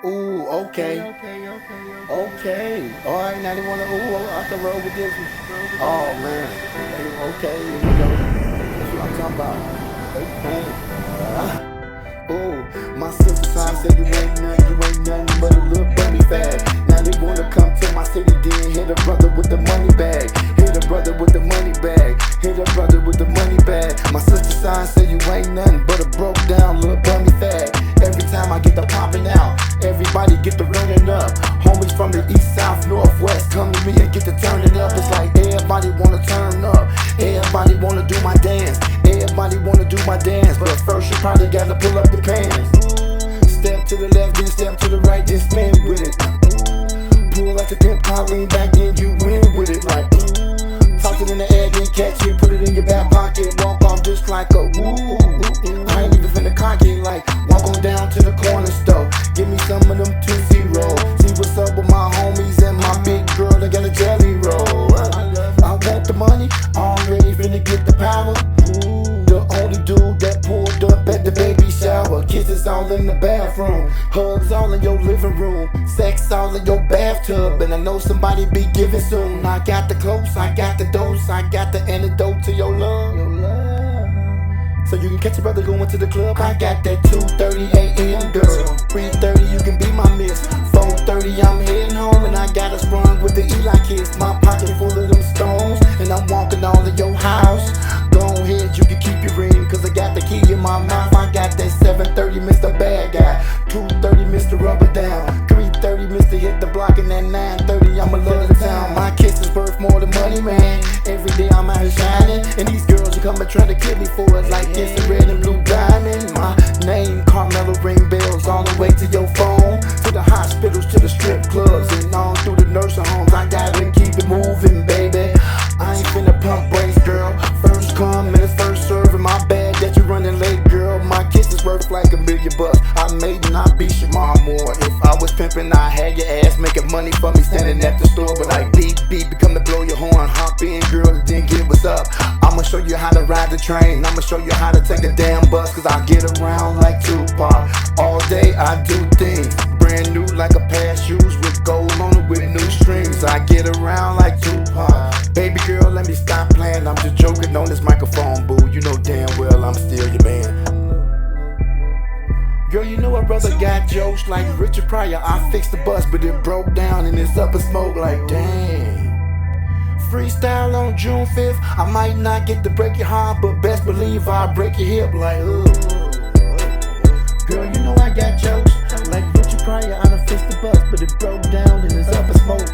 Ooh, okay. Okay. Alright, now they wanna, I can roll with this one. Oh man. Okay, here we go. That's what I'm talking about. Okay. Ooh, my sister side said you ain't nothing but a little bunny fag. Now they wanna come to my city, then hit a brother with the money bag. Hit a brother with the money bag. Hit a brother with the money bag. My sister side said you ain't nothing but a broke down little bunny fag. Every time I get the popping out, everybody get the running up. Homies from the east, south, northwest come to me and get the turning up. It's like everybody wanna turn up. Everybody wanna do my dance. Everybody wanna do my dance. But first you probably gotta pull up your pants. Step to the left, then step to the right, then spin with it. Pull like a pimp, lean back, then you win with it. Like toss it in the air, then catch it, put it in your back pocket. Walk off just like a woo. I ain't even finna cock it. Like walk on down to the corner store, give me some of them 2-0. See what's up with my homies and my big girl, they got a jelly roll. I want the money, already finna get the power. The only dude that pulled up at the baby shower. Kisses all in the bathroom, hugs all in your living room, sex all in your bathtub. And I know somebody be giving soon. I got the close, I got the dose, I got the antidote to your love. So you can catch a brother going to the club. I got that 2:30 a.m. girl. 3:30 you can be my miss. 4:30 I'm heading home and I got a sprung with the Eli kiss. My pocket full of them stones and I'm walking all in your house. Go ahead, you can keep your ring, cause I got the key in my mouth. I got that 7:30 Mr. Bad Guy, 2:30 Mr. Rubber Down, 3:30 Mr. Hit the Block, and that 9:30 I'ma love the town. My kiss is worth more than money, man. Every day I'm out here shining, and these girls are coming trying to kill me for it. Like this, a red and blue diamond. My name, KARMELLO, ring bells all the way to your phone, to the hospitals, to the strip clubs, and on through the nursing homes. I gotta keep it moving, baby. I ain't finna pump brakes, girl. First come and it's first serve. And my bad that you running late, girl. My kiss is worth like $1 million. I made and I beat your mom more. If I was pimping, I had your ass making money for me standing at the store. But like beep beep, come to blow your horn. Hop in, girl, and then get what's up. I'ma show you how to ride the train. I'ma show you how to take a damn bus. Cause I get around like Tupac. All day I do things brand new, like a pair of shoes with gold on it with new strings. I get around like Tupac. Baby girl, let me stop playing. I'm just joking on this microphone, boo. You know damn well I'm still your man. Girl, you know a brother got jokes like Richard Pryor. I fixed the bus, but it broke down and it's up in smoke. Like dang. Freestyle on June 5th. I might not get to break your heart, but best believe I'll break your hip. Like girl, you know I got jokes like Richard Pryor. I done fixed the bus, but it broke down and it's up in smoke.